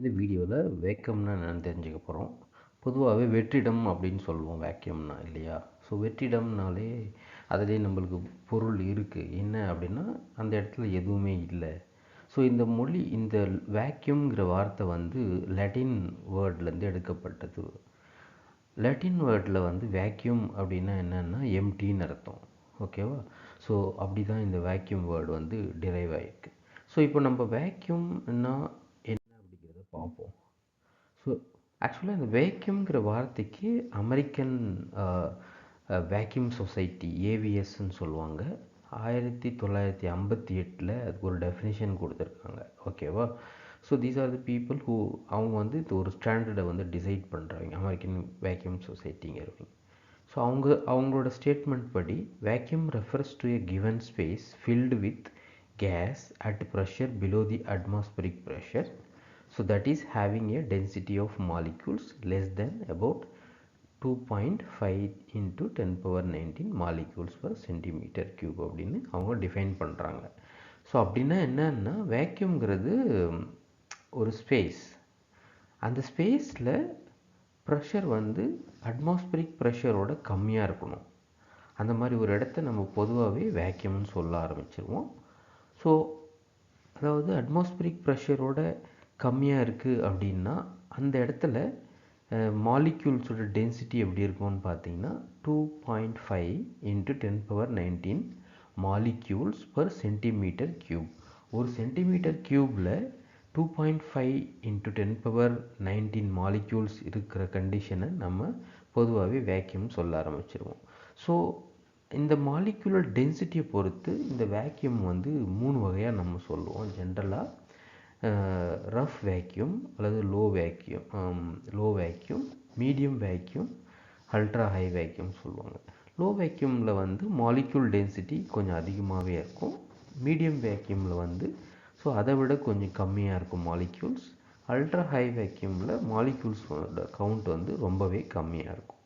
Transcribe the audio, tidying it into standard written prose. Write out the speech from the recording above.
இந்த வீடியோவில் வேக்கம்னா என்னென்னு தெரிஞ்சுக்க போகிறோம். பொதுவாகவே வெற்றிடம் அப்படின்னு சொல்லுவோம் வேக்யூம்னா இல்லையா? ஸோ வெற்றிடம்னாலே அதிலே நம்மளுக்கு பொருள் இருக்குது. என்ன அப்படின்னா அந்த இடத்துல எதுவுமே இல்லை. ஸோ இந்த வேக்யூம்ங்கிற வார்த்தை வந்து லட்டின் வேர்ட்லேருந்து எடுக்கப்பட்டது. லட்டின் வேர்டில் வந்து வேக்யூம் அப்படின்னா என்னென்னா எம்டின்னு அர்த்தம். ஓகேவா? ஸோ அப்படி தான் இந்த வேக்யூம் வேர்டு வந்து டிரைவ் ஆகிருக்கு. ஸோ இப்போ நம்ம வேக்யூம்னா பார்ப்போம். ஸோ ஆக்சுவலாக இந்த வேக்யூம்ங்கிற வார்த்தைக்கு அமெரிக்கன் வேக்யூம் சொசைட்டி ஏவிஎஸ்ன்னு சொல்லுவாங்க. 1958 அதுக்கு ஒரு டெஃபினேஷன் கொடுத்துருக்காங்க. ஓகேவா? So these are the people who அவங்க வந்து இது ஒரு ஸ்டாண்டர்டை வந்து டிசைட் பண்ணுறாங்க அமெரிக்கன் வேக்யூம் சொசைட்டிங்கிறவங்க. ஸோ அவங்களோட ஸ்டேட்மெண்ட் படி vacuum refers to a given space filled with gas at pressure below the atmospheric pressure. So that is having a density of molecules less than about 2.5 into 10 power 19 molecules per centimeter cube அப்படின்னு அவங்க define பண்ணுறாங்க. So அப்படின்னா என்னன்னா வேக்யூம்ங்கிறது ஒரு space. அந்த ஸ்பேஸில் pressure வந்து atmospheric ப்ரெஷரோட கம்மியாக இருக்கணும். அந்த மாதிரி ஒரு இடத்த நம்ம பொதுவாகவே வேக்யூம்னு சொல்ல ஆரம்பிச்சிருவோம். ஸோ அதாவது அட்மாஸ்பரிக் ப்ரெஷரோட கம்மியாக இருக்குது அப்படின்னா அந்த இடத்துல மாலிக்யூல்ஸோட டென்சிட்டி எப்படி இருக்கும்னு பார்த்தீங்கன்னா 2.5 into 10 power 19 molecules per centimetre cube. ஒரு சென்டிமீட்டர் க்யூப்பில் 2.5 into 10 power 19 மாலிக்யூல்ஸ் இருக்கிற கண்டிஷனை நம்ம பொதுவாகவே வேக்யூம் சொல்ல ஆரம்பிச்சிருவோம். ஸோ இந்த மாலிக்யூலர் டென்சிட்டியை பொறுத்து இந்த வேக்யூம் வந்து 3 வகையாக நம்ம சொல்லுவோம். ஜென்ரலாக ரஃப் வேக்யூம் அல்லது low vacuum, medium vacuum, ultra high vacuum சொல்லுவாங்க. லோ வேக்யூமில் வந்து மாலிக்யூல் டென்சிட்டி கொஞ்சம் அதிகமாகவே இருக்கும். மீடியம் வேக்யூமில் வந்து ஸோ அதை விட கொஞ்சம் கம்மியாக இருக்கும் மாலிக்யூல்ஸ். அல்ட்ரா ஹை வேக்யூமில் மாலிக்யூல்ஸோட கவுண்ட் வந்து ரொம்பவே கம்மியாக இருக்கும்.